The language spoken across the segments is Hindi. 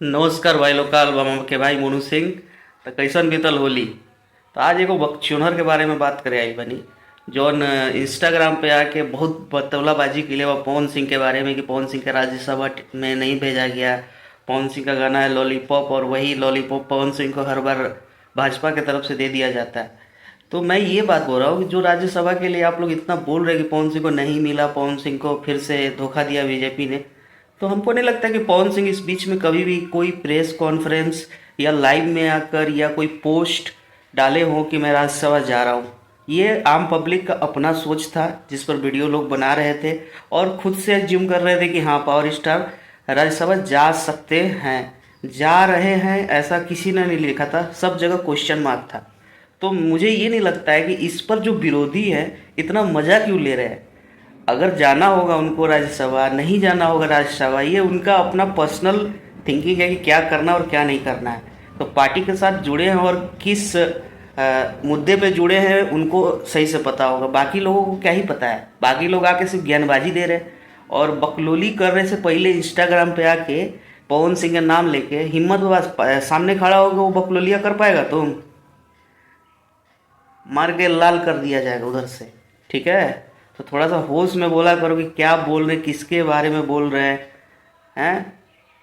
नमस्कार भाई लोकाल बम के भाई मोनू सिंह। तो कैसन बीतल होली। तो आज एगो बकचोनहर के बारे में बात करे आई बनी। जौन इंस्टाग्राम पे आके बहुत बतौलाबाजी के लिए वो पवन सिंह के बारे में कि पवन सिंह के राज्यसभा में नहीं भेजा गया। पवन सिंह का गाना है लॉलीपॉप और वही लॉलीपॉप पवन सिंह को हर बार भाजपा की तरफ से दे दिया जाता है। तो मैं ये बात बोल रहा हूँ कि जो राज्यसभा के लिए आप लोग इतना बोल रहे हैं कि पवन सिंह को नहीं मिला, पवन सिंह को फिर से धोखा दिया बीजेपी ने। तो हमको नहीं लगता कि पवन सिंह इस बीच में कभी भी कोई प्रेस कॉन्फ्रेंस या लाइव में आकर या कोई पोस्ट डाले हों कि मैं राज्यसभा जा रहा हूँ। ये आम पब्लिक का अपना सोच था जिस पर वीडियो लोग बना रहे थे और खुद से एज्यूम कर रहे थे कि हाँ पावर स्टार राज्यसभा जा सकते हैं, जा रहे हैं। ऐसा किसी ने नहीं लिखा था, सब जगह क्वेश्चन मार्क था। तो मुझे ये नहीं लगता है कि इस पर जो विरोधी है इतना मज़ा क्यों ले रहे हैं। अगर जाना होगा उनको राज्यसभा, नहीं जाना होगा राज्यसभा, ये उनका अपना पर्सनल थिंकिंग है कि क्या करना और क्या नहीं करना है। तो पार्टी के साथ जुड़े हैं और किस मुद्दे पे जुड़े हैं उनको सही से पता होगा, बाकी लोगों को क्या ही पता है। बाकी लोग आके सिर्फ ज्ञानबाजी दे रहे हैं और बकलोली करने से पहले इंस्टाग्राम पे आके पवन सिंह का नाम लेके हिम्मत के पास सामने खड़ा होगा वो बकलोलिया कर पाएगा? तुम मार के लाल कर दिया जाएगा उधर से। ठीक है, तो थोड़ा सा होश में बोला करो कि क्या बोल रहे, किसके बारे में बोल रहे हैं।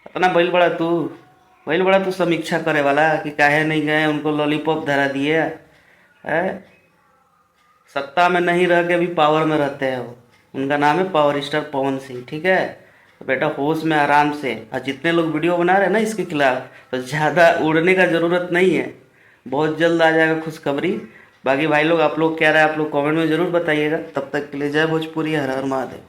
इतना बैल बड़ा तू समीक्षा करे वाला कि काहे नहीं गए उनको लॉलीपॉप धरा दिए है। सत्ता में नहीं रह के भी पावर में रहते हैं वो। उनका नाम है पावर स्टार पवन सिंह। ठीक है, तो बेटा होश में आराम से। और जितने लोग वीडियो बना रहे हैं ना इसके खिलाफ, तो ज़्यादा उड़ने का ज़रूरत नहीं है, बहुत जल्द आ जाएगा खुशखबरी। बाकी भाई लोग आप लोग क्या रहे हैं आप लोग कमेंट में ज़रूर बताइएगा। तब तक के लिए जय भोजपुरी, हर हर महादेव।